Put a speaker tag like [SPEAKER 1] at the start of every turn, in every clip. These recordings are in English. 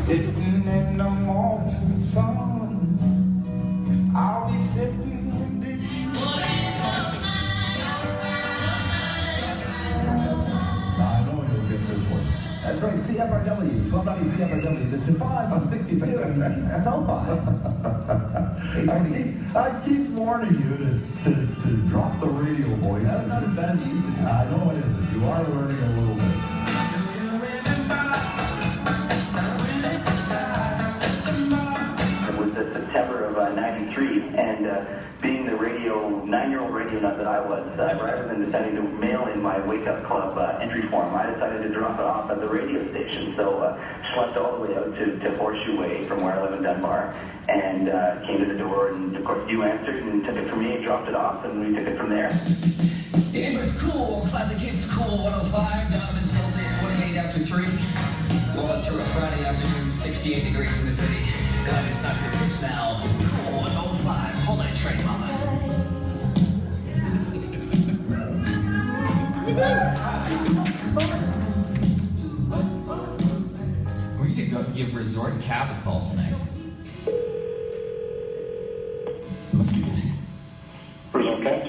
[SPEAKER 1] Sitting in the morning sun, I'll be sitting in the
[SPEAKER 2] I know you'll get this one. That's right, CFRW, 1290 CFRW, the 5 on 62, that's all fine. I keep warning you to drop the radio voice. That's not as bad as you used to do. I know it isn't. You are learning a little bit.
[SPEAKER 3] It was September of '93, and being the 9-year-old radio nut that I was, rather than deciding to mail in my Wake Up Club entry form, I decided to drop it off at the radio station. So schlepped all the way out to Horseshoe Way from where I live in Dunbar, and came to the door, and of course you answered and took it from me, dropped it off, and we took it from there.
[SPEAKER 4] Denver's cool, classic hits cool, 105, Donovan tells me 28 after 3. Blowing through a Friday afternoon, 68 degrees in the city. God, it's time to the pitch now. Cool, 105, hold that train, mama. We could go give Resort Cab a call tonight. Must be busy.
[SPEAKER 5] Resort Cab?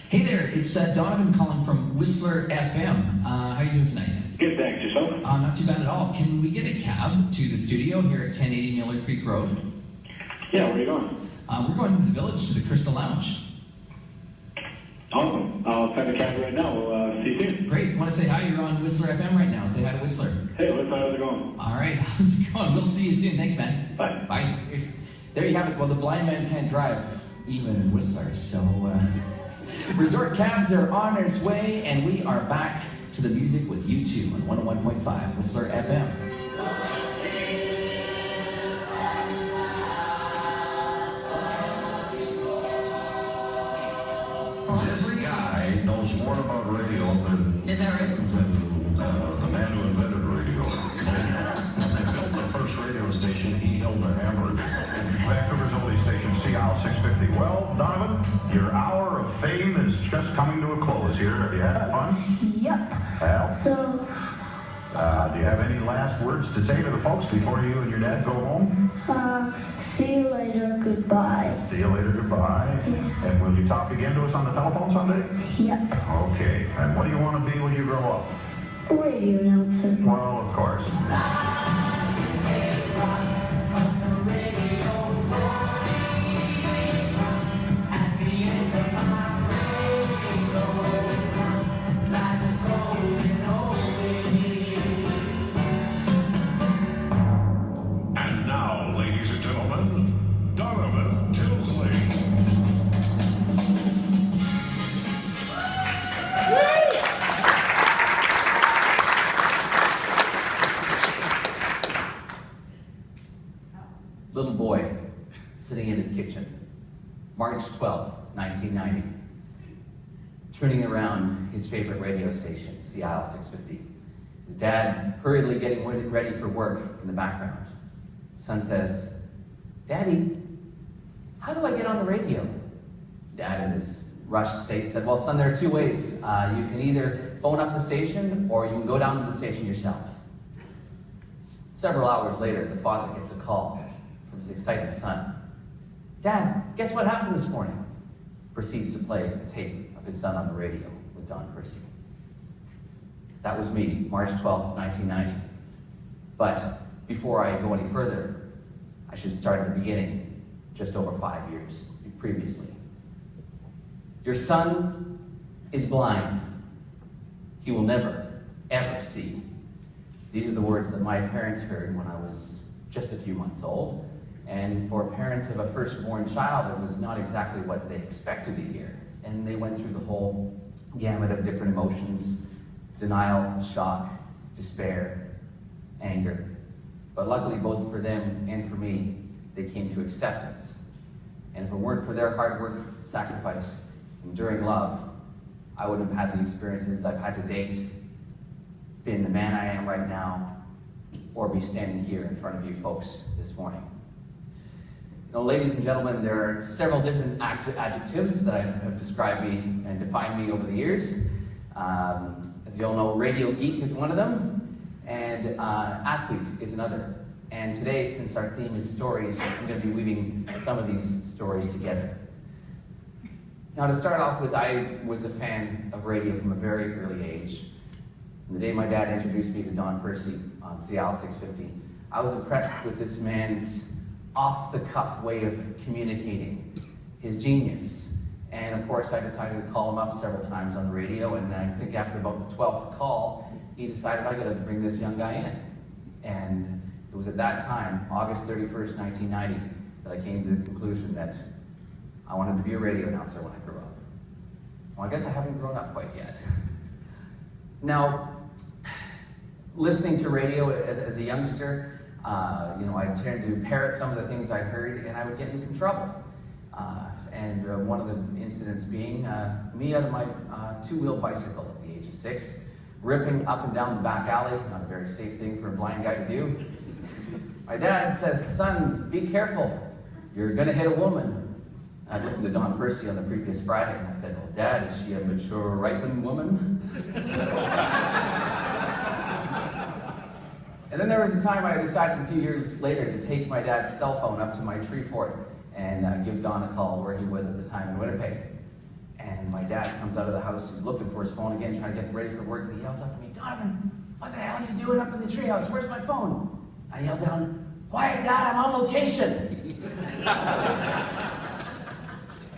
[SPEAKER 4] Hey there, it's Donovan calling from Whistler FM. How are you doing tonight?
[SPEAKER 5] Good, thanks. Yourself?
[SPEAKER 4] Not too bad at all. Can we get a cab to the studio here at 1080 Miller Creek Road?
[SPEAKER 5] Yeah, where are you going?
[SPEAKER 4] We're going to the Village, to the Crystal Lounge.
[SPEAKER 5] Awesome. I'll send a cab right now. We'll see you soon.
[SPEAKER 4] Great. Want to say hi? You're on Whistler FM right now. Say hi to Whistler.
[SPEAKER 5] Hey, how's it going?
[SPEAKER 4] All right. How's it going? We'll see you soon. Thanks, man.
[SPEAKER 5] Bye.
[SPEAKER 4] Bye. There you have it. Well, the blind man can't drive, even in Whistler. So, Resort Cabs are on its way, and we are back to the music with U2 on 101.5 Whistler FM.
[SPEAKER 2] This guy knows more about radio than
[SPEAKER 4] Is that right?
[SPEAKER 2] the man who invented radio. They built the first radio station, he held a hammer.
[SPEAKER 6] Vancouver's only station, CL 650. Well, Donovan, your hour of fame is just coming to a close here. Have you had fun?
[SPEAKER 7] Yep.
[SPEAKER 6] Well,
[SPEAKER 7] So,
[SPEAKER 6] do you have any last words to say to the folks before you and your dad go home?
[SPEAKER 7] see you later, goodbye.
[SPEAKER 6] See you later, goodbye.
[SPEAKER 7] Yeah.
[SPEAKER 6] And will you talk again to us on the telephone someday?
[SPEAKER 7] Yep.
[SPEAKER 6] Okay. And what do you want to be when you grow up?
[SPEAKER 7] Radio announcer.
[SPEAKER 6] Well, of course.
[SPEAKER 8] And now, ladies and gentlemen, Donovan Tilsley.
[SPEAKER 4] Little boy sitting in his kitchen, March 12th, 1990, tuning around his favorite radio station, CL 650. His dad hurriedly getting ready for work in the background. Son says, "Daddy, how do I get on the radio?" Dad, in his rushed state, said, "Well, son, there are two ways. You can either phone up the station or you can go down to the station yourself." Several hours later, the father gets a call from his excited son. "Dad, guess what happened this morning?" Proceeds to play a tape of his son on the radio with Don Percy. That was me, March 12th, 1990. But before I go any further, I should start at the beginning, just over 5 years previously. Your son is blind. He will never, ever see. These are the words that my parents heard when I was just a few months old. And for parents of a firstborn child, it was not exactly what they expected to hear. And they went through the whole gamut of different emotions: denial, shock, despair, anger. But luckily, both for them and for me, they came to acceptance. And if it weren't for their hard work, sacrifice, enduring love, I wouldn't have had the experiences I've had to date, been the man I am right now, or be standing here in front of you folks this morning. You know, ladies and gentlemen, there are several different adjectives that have described me and defined me over the years. As you all know, radio geek is one of them. and athlete is another. And today, since our theme is stories, I'm going to be weaving some of these stories together. Now, to start off with, I was a fan of radio from a very early age. From the day my dad introduced me to Don Percy on Seattle 650, I was impressed with this man's off-the-cuff way of communicating, his genius. And of course, I decided to call him up several times on the radio, and I think after about the 12th call, he decided I got to bring this young guy in. And it was at that time, August 31st, 1990, that I came to the conclusion that I wanted to be a radio announcer when I grew up. Well, I guess I haven't grown up quite yet. Now, listening to radio as a youngster, I tended to parrot some of the things I heard, and I would get into some trouble. And one of the incidents being me on my two-wheel bicycle at the age of 6, ripping up and down the back alley, not a very safe thing for a blind guy to do. My dad says, "Son, be careful, you're gonna hit a woman." I'd listened to Don Percy on the previous Friday, and I said, "Well, Dad, is she a mature, ripened woman?" And then there was a time I decided a few years later to take my dad's cell phone up to my tree fort and give Don a call where he was at the time in Winnipeg. And my dad comes out of the house, he's looking for his phone again, trying to get ready for work, and he yells up at me, "Donovan, what the hell are you doing up in the treehouse? Where's my phone?" I yelled down, "Quiet, Dad, I'm on location."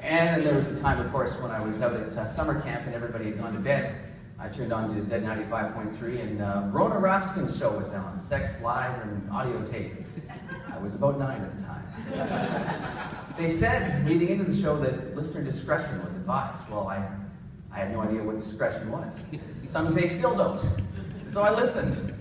[SPEAKER 4] And there was a time, of course, when I was out at summer camp and everybody had gone to bed. I turned on to Z95.3 and Rona Raskin's show was on, Sex, Lies, and Audio Tape. I was about 9 at the time. They said, leading into the show, that listener discretion was advised. Well, I had no idea what discretion was. Some say still don't. So I listened.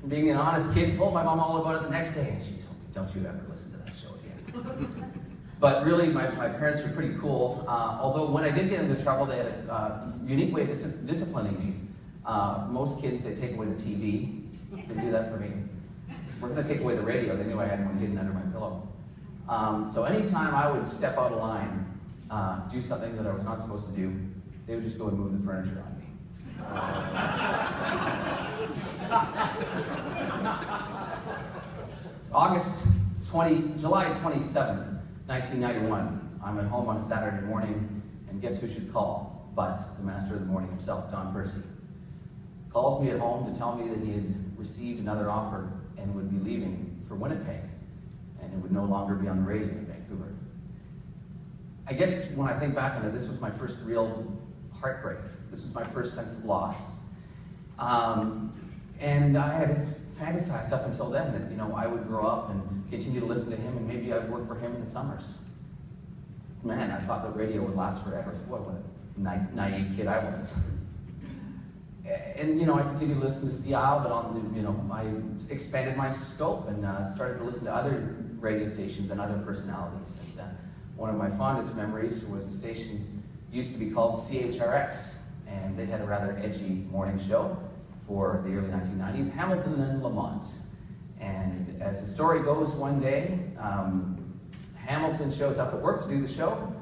[SPEAKER 4] Being an honest kid, told my mom all about it the next day, and she told me, "Don't you ever listen to that show again." But really, my parents were pretty cool. Although when I did get into trouble, they had a unique way of disciplining me. Most kids, they take away the TV. They do that for me. We're going to take away the radio. They knew I had one hidden under my pillow. So anytime I would step out of line, do something that I was not supposed to do, they would just go and move the furniture on me. July 27th, 1991. I'm at home on a Saturday morning, and guess who should call but the master of the morning himself, Don Percy. Calls me at home to tell me that he had received another offer and would be leaving for Winnipeg, and it would no longer be on the radio in Vancouver. I guess when I think back on it, this was my first real heartbreak. This was my first sense of loss. And I had fantasized up until then that, I would grow up and continue to listen to him, and maybe I'd work for him in the summers. Man, I thought that radio would last forever. What a naive kid I was. And, I continued to listen to Seattle, but I expanded my scope and started to listen to other radio stations and other personalities. And one of my fondest memories was a station used to be called CHRX, and they had a rather edgy morning show for the early 1990s, Hamilton and Lamont. And as the story goes, one day, Hamilton shows up at work to do the show.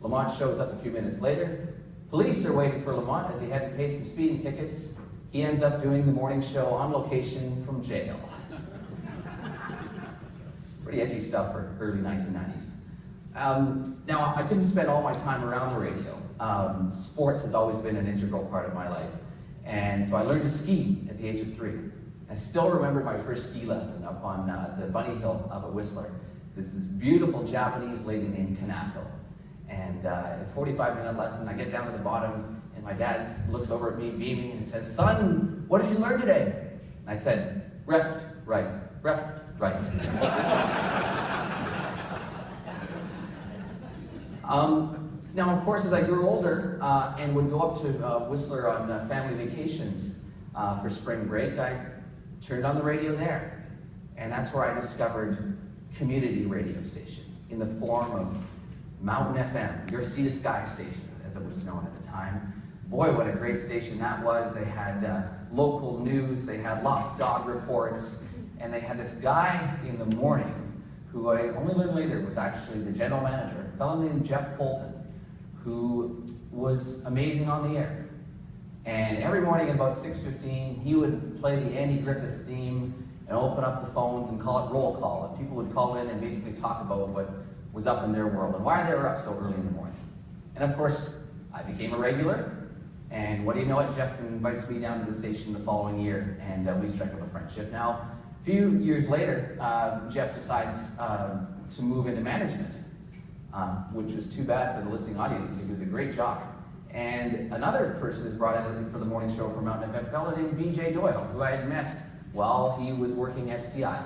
[SPEAKER 4] Lamont shows up a few minutes later. Police are waiting for Lamont as he hadn't paid some speeding tickets. He ends up doing the morning show on location from jail. Pretty edgy stuff for early 1990s. Now, I couldn't spend all my time around the radio. Sports has always been an integral part of my life. And so I learned to ski at the age of 3. I still remember my first ski lesson up on the Bunny Hill up at Whistler. There's this beautiful Japanese lady named Kanako. And a 45-minute lesson, I get down to the bottom, and my dad looks over at me beaming and says, "Son, what did you learn today?" And I said, "Left, right, left, right." Now, of course, as I grew older and would go up to Whistler on family vacations for spring break, I turned on the radio there. And that's where I discovered community radio station in the form of Mountain FM, your Sea to Sky station, as it was known at the time. Boy, what a great station that was. They had local news, they had lost dog reports, and they had this guy in the morning who I only learned later was actually the general manager, a fellow named Jeff Polton, who was amazing on the air. And every morning at about 6:15, he would play the Andy Griffiths theme and open up the phones and call it roll call. And people would call in and basically talk about what was up in their world and why they were up so early in the morning. And of course, I became a regular. And what do you know it, Jeff invites me down to the station the following year, and we strike up a friendship. Now, a few years later, Jeff decides to move into management, which was too bad for the listening audience because he was a great jock. And another person is brought in for the morning show from Mountain FM, a fellow named BJ Doyle, who I had met while he was working at CI.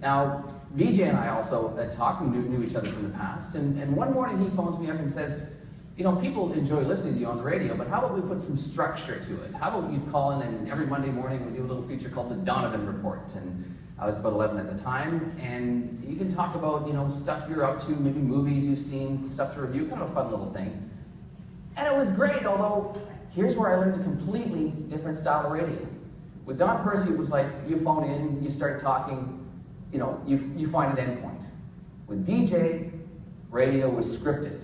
[SPEAKER 4] Now, BJ and I also had talked and knew each other from the past, and one morning he phones me up and says, you know, people enjoy listening to you on the radio, but how about we put some structure to it? How about you call in and every Monday morning we do a little feature called the Donovan Report, and I was about 11 at the time, and you can talk about, you know, stuff you're up to, maybe movies you've seen, stuff to review, kind of a fun little thing. And it was great, although here's where I learned a completely different style of radio. With Don Percy, it was like you phone in, you start talking, you know, you find an endpoint. With DJ, radio was scripted.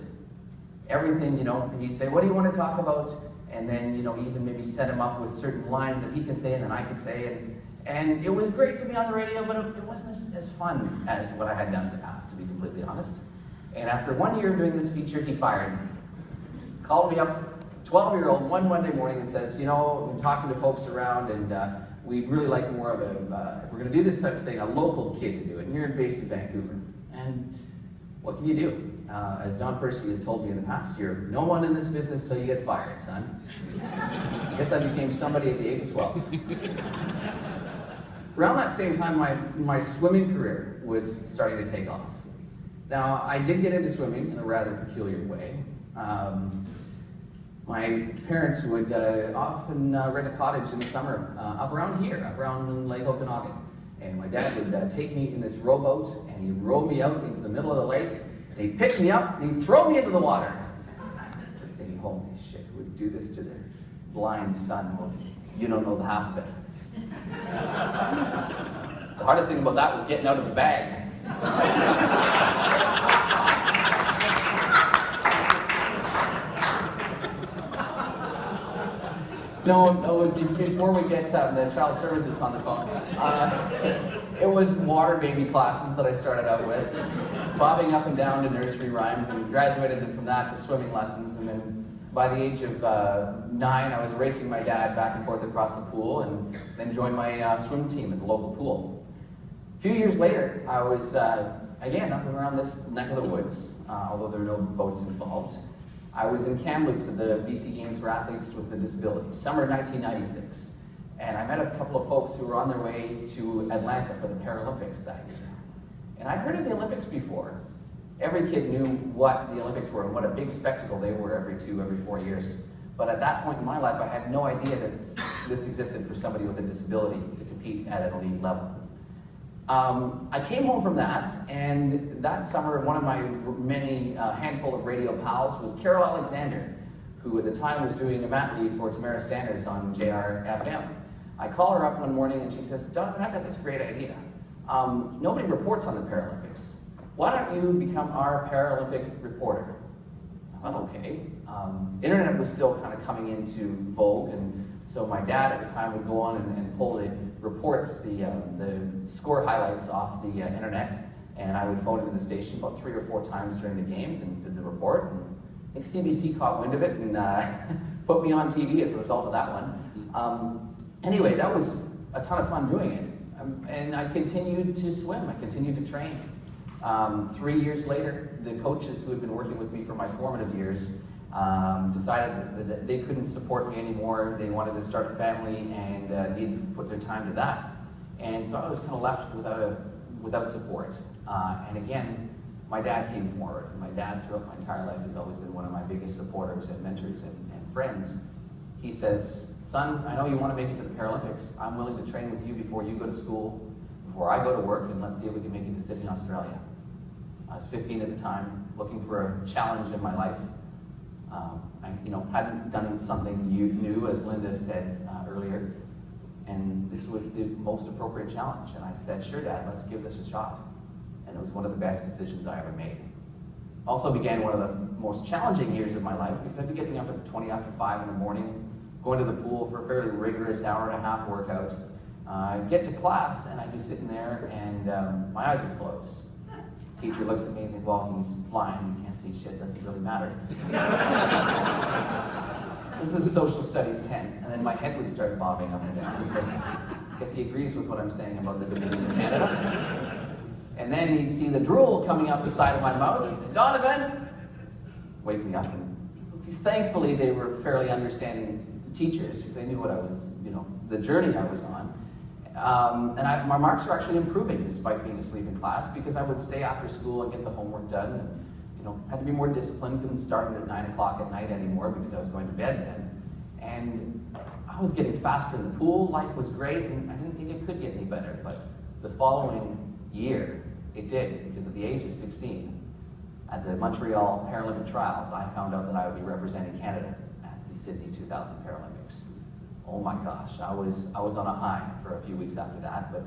[SPEAKER 4] Everything, you know, he'd say, what do you want to talk about? And then, you know, even maybe set him up with certain lines that he could say and then I could say. And it was great to be on the radio, but it wasn't as fun as what I had done in the past, to be completely honest. And after 1 year of doing this feature, he fired me. Called me up, 12-year-old, one Monday morning and says, you know, I'm talking to folks around and we'd really like more of a, if we're going to do this type of thing, a local kid to do it. And you're based in Vancouver. And what can you do? As Don Percy had told me in the past year, no one in this business till you get fired, son. I guess I became somebody at the age of 12. Around that same time, my swimming career was starting to take off. Now, I did get into swimming in a rather peculiar way. My parents would often rent a cottage in the summer up around here, up around Lake Okanagan. And my dad would take me in this rowboat and he'd row me out into the middle of the lake. And he'd pick me up and he'd throw me into the water. I'm thinking, holy shit, who would do this to their blind son? Well, you don't know the half of it. The hardest thing about that was getting out of the bag. No, it was before we get the child services on the phone. It was water baby classes that I started out with, bobbing up and down to nursery rhymes, and graduated from that to swimming lessons. And then by the age of 9, I was racing my dad back and forth across the pool, and then joined my swim team at the local pool. A few years later, I was, again, up and around this neck of the woods, although there were no boats involved. I was in Kamloops at the BC Games for Athletes with a Disability, summer 1996. And I met a couple of folks who were on their way to Atlanta for the Paralympics that year. And I'd heard of the Olympics before. Every kid knew what the Olympics were and what a big spectacle they were every 4 years. But at that point in my life, I had no idea that this existed for somebody with a disability to compete at an elite level. I came home from that, and that summer, one of my many handful of radio pals was Carol Alexander, who at the time was doing a mat leave for Tamara Standards on JR-FM. I call her up one morning and she says, Donovan, I got this great idea. Nobody reports on the Paralympics. Why don't you become our Paralympic reporter? Well, okay. Internet was still kind of coming into vogue, and so my dad at the time would go on and pull the reports, the score highlights off the internet, and I would phone into the station about 3 or 4 times during the games and did the report. And I think CBC caught wind of it and put me on TV as a result of that one. Anyway, that was a ton of fun doing it. And I continued to swim, I continued to train. 3 years later, the coaches who had been working with me for my formative years decided that they couldn't support me anymore. They wanted to start a family and needed to put their time to that. And so I was kind of left without support. And again, my dad came forward. And my dad, throughout my entire life, has always been one of my biggest supporters and mentors and friends. He says, son, I know you want to make it to the Paralympics. I'm willing to train with you before you go to school, before I go to work, and let's see if we can make it to Sydney, Australia. I was 15 at the time, looking for a challenge in my life. I hadn't done something new, as Linda said earlier, and this was the most appropriate challenge. And I said, sure, Dad, let's give this a shot. And it was one of the best decisions I ever made. Also began one of the most challenging years of my life, because I'd be getting up at 20 after 5 in the morning, going to the pool for a fairly rigorous hour-and-a-half workout. Get to class, and I'd be sitting there, and my eyes would close. Teacher looks at me and thinks, well, he's blind, he can't see shit, doesn't really matter. This is Social Studies 10, and then my head would start bobbing up and down. He says, I guess he agrees with what I'm saying about the Dominion of Canada. And then he'd see the drool coming up the side of my mouth. He'd say, Donovan! Wake me up. And thankfully, they were fairly understanding teachers, because they knew what I was, the journey I was on. And my marks were actually improving despite being asleep in class, because I would stay after school and get the homework done, and had to be more disciplined. Couldn't start it at 9 o'clock at night anymore because I was going to bed then. And I was getting faster in the pool. Life was great, and I didn't think it could get any better. But the following year, it did, because at the age of 16, at the Montreal Paralympic Trials, I found out that I would be representing Canada at the Sydney 2000 Paralympics. Oh my gosh, I was on a high for a few weeks after that, but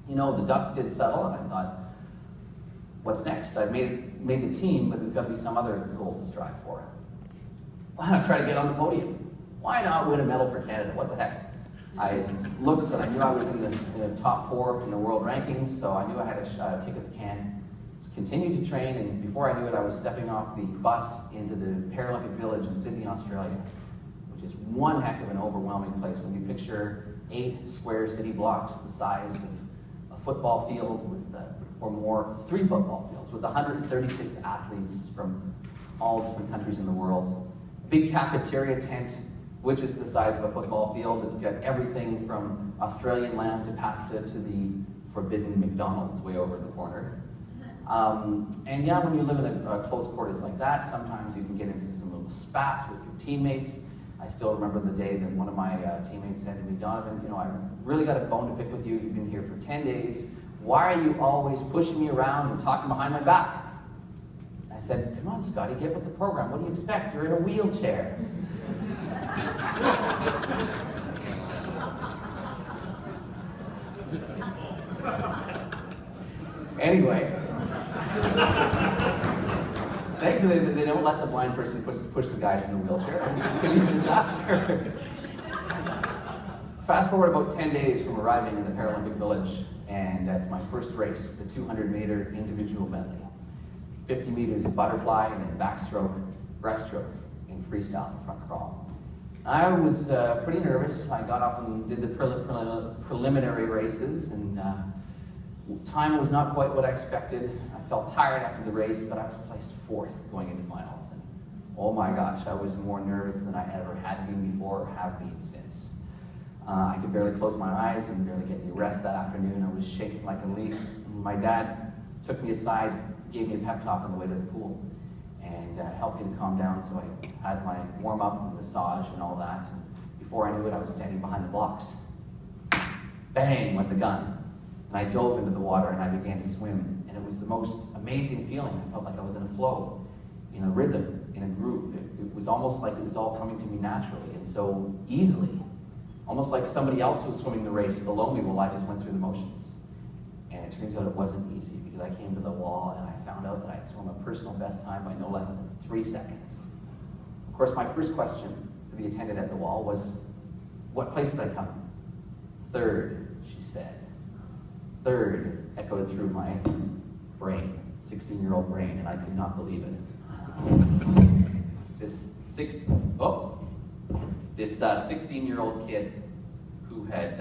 [SPEAKER 4] the dust did settle, and I thought, what's next? I've made the team, but there's got to be some other goal to strive for. Why not try to get on the podium? Why not win a medal for Canada? What the heck? I looked, and I knew I was in the top 4 in the world rankings, so I knew I had a kick at the can. Continued to train, and before I knew it, I was stepping off the bus into the Paralympic Village in Sydney, Australia, which is one heck of an overwhelming place. When you picture 8 square city blocks the size of a football field with or more, 3 football fields with 136 athletes from all different countries in the world. Big cafeteria tent, which is the size of a football field. It's got everything from Australian lamb to pasta to the forbidden McDonald's way over the corner. And yeah, when you live in a close quarters like that, sometimes you can get into some little spats with your teammates. I still remember the day that one of my teammates said to me, Donovan, I really got a bone to pick with you. You've been here for 10 days. Why are you always pushing me around and talking behind my back? I said, come on, Scotty, get with the program. What do you expect? You're in a wheelchair. Anyway, thankfully they don't let the blind person push the guys in the wheelchair. It could be a disaster. Fast forward about 10 days from arriving in the Paralympic Village, and that's my first race, the 200-meter individual medley. 50 meters butterfly, and then backstroke, breaststroke, in freestyle and front crawl. I was pretty nervous. I got up and did the preliminary races, and time was not quite what I expected. I felt tired after the race, but I was placed 4th going into finals. And oh my gosh, I was more nervous than I ever had been before or have been since. I could barely close my eyes and barely get any rest that afternoon. I was shaking like a leaf. My dad took me aside, gave me a pep talk on the way to the pool, and helped me to calm down. So I had my warm-up and massage and all that. And before I knew it, I was standing behind the blocks. Bang went the gun. And I dove into the water and I began to swim. And it was the most amazing feeling. I felt like I was in a flow, in a rhythm, in a groove. It was almost like it was all coming to me naturally and so easily. Almost like somebody else was swimming the race below me while I just went through the motions. And it turns out it wasn't easy, because I came to the wall and I found out that I'd swum a personal best time by no less than 3 seconds. Of course, my first question to the attendant at the wall was, what place did I come? 3rd, she said. 3rd echoed through my brain, 16-year-old brain, and I could not believe it. This 16-year-old kid who had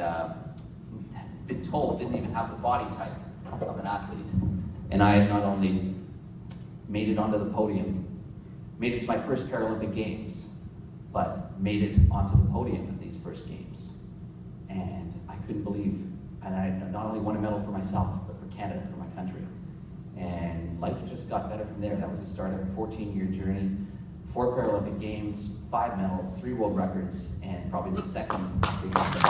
[SPEAKER 4] been told didn't even have the body type of an athlete. And I had not only made it onto the podium, made it to my first Paralympic Games, but made it onto the podium at these first games. And I couldn't believe, and I not only won a medal for myself, but for Canada, for my country. And life just got better from there. That was the start of a 14-year journey. 4 Paralympic Games, 5 medals, 3 world records, and probably the second biggest.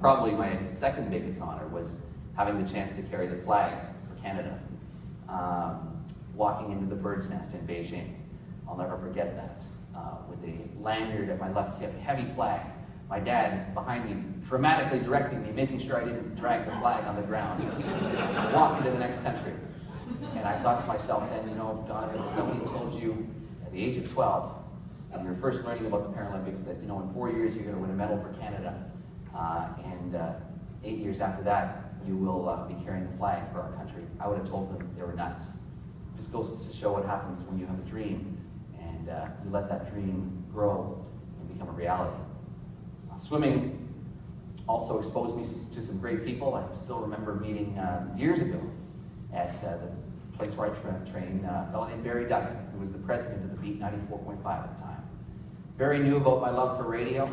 [SPEAKER 4] Probably my second biggest honor was having the chance to carry the flag for Canada. Walking into the bird's nest in Beijing. I'll never forget that. With a lanyard at my left hip, heavy flag, my dad behind me, dramatically directing me, making sure I didn't drag the flag on the ground, walk into the next country. And I thought to myself then, you know, Donovan, if somebody told you at the age of 12, when you're first learning about the Paralympics, that, you know, in 4 years you're going to win a medal for Canada, and 8 years after that, you will be carrying the flag for our country, I would have told them they were nuts. It just goes to show what happens when you have a dream, and you let that dream grow and become a reality. Swimming also exposed me to some great people. I still remember meeting years ago at the place where I trained a fellow named Barry Duggan, who was the president of the Beat 94.5 at the time. Barry knew about my love for radio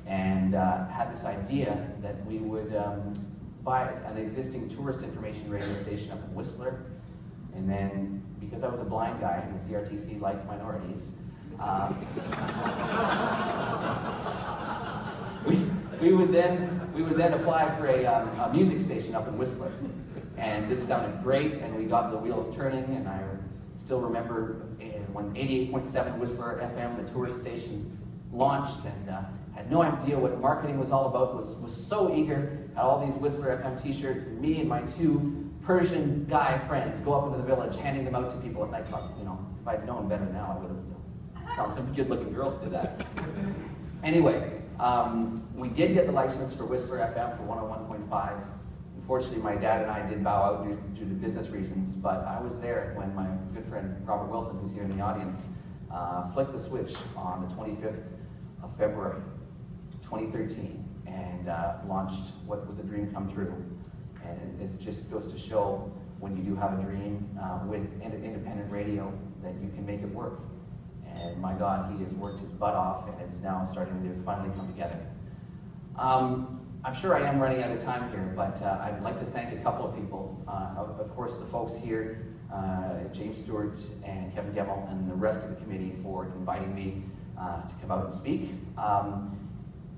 [SPEAKER 4] and had this idea that we would buy an existing tourist information radio station up in Whistler, and then, because I was a blind guy and the CRTC liked minorities, we would then apply for a music station up in Whistler. And this sounded great, and we got the wheels turning, and I still remember when 88.7 Whistler FM, the tourist station, launched, and had no idea what marketing was all about, was so eager, had all these Whistler FM t-shirts, and me and my two Persian guy friends go up into the village, handing them out to people at nightclubs. You know, if I'd known better now, I would have found some good-looking girls to do that. Anyway, we did get the license for Whistler FM for 101.5. Unfortunately, my dad and I did bow out due to business reasons, but I was there when my good friend Robert Wilson, who's here in the audience, flicked the switch on the 25th of February, 2013, and launched what was a dream come true. And it just goes to show, when you do have a dream with independent radio, that you can make it work. And my God, he has worked his butt off, and it's now starting to finally come together. I'm sure I am running out of time here, but I'd like to thank a couple of people. Of course, the folks here, James Stewart and Kevin Gemmell, and the rest of the committee for inviting me to come out and speak.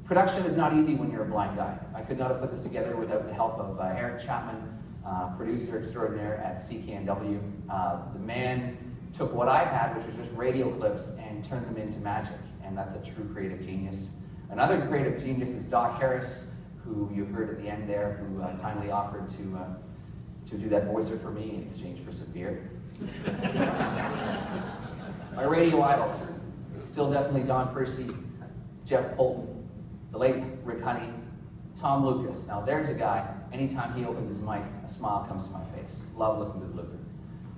[SPEAKER 4] Production is not easy when you're a blind guy. I could not have put this together without the help of Eric Chapman, producer extraordinaire at CKNW. The man took what I had, which was just radio clips, and turned them into magic, and that's a true creative genius. Another creative genius is Doc Harris, who you heard at the end there, who kindly offered to do that voicer for me in exchange for some beer. My radio idols, still definitely Don Percy, Jeff Polton, the late Rick Honey, Tom Lucas. Now there's a guy, anytime he opens his mic, a smile comes to my face. Love listening to the Luker.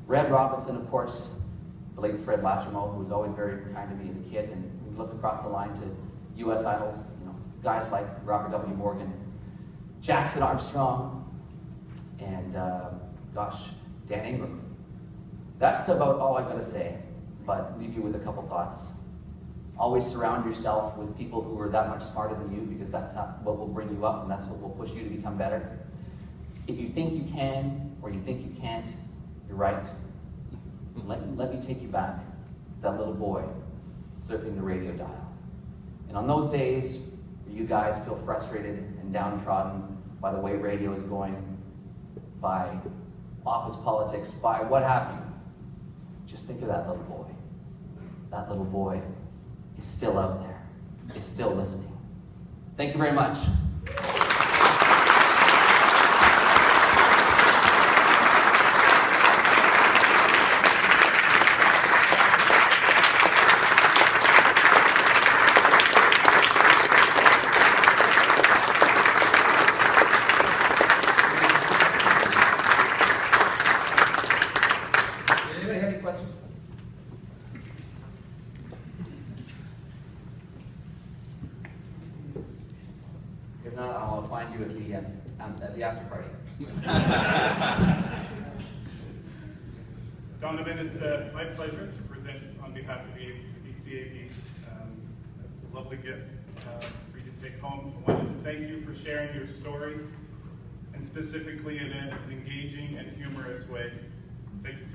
[SPEAKER 4] Red Robinson, of course, the late Fred Latrimo, who was always very kind to me as a kid, and we look across the line to U.S. idols, you know, guys like Robert W. Morgan, Jackson Armstrong, and gosh, Dan Ingram. That's about all I've got to say, but leave you with a couple thoughts. Always surround yourself with people who are that much smarter than you, because that's what will bring you up, and that's what will push you to become better. If you think you can, or you think you can't, you're right. Let me take you back to that little boy surfing the radio dial. And on those days where you guys feel frustrated and downtrodden by the way radio is going, by office politics, by what have you, just think of that little boy. That little boy is still out there, is still listening. Thank you very much. Anybody have any questions? If not, I'll find you at the after party.
[SPEAKER 9] Donovan, it's my pleasure to present on behalf of the BCAB a lovely gift for you to take home. I wanted to thank you for sharing your story, and specifically in an engaging and humorous way. Thank you so much.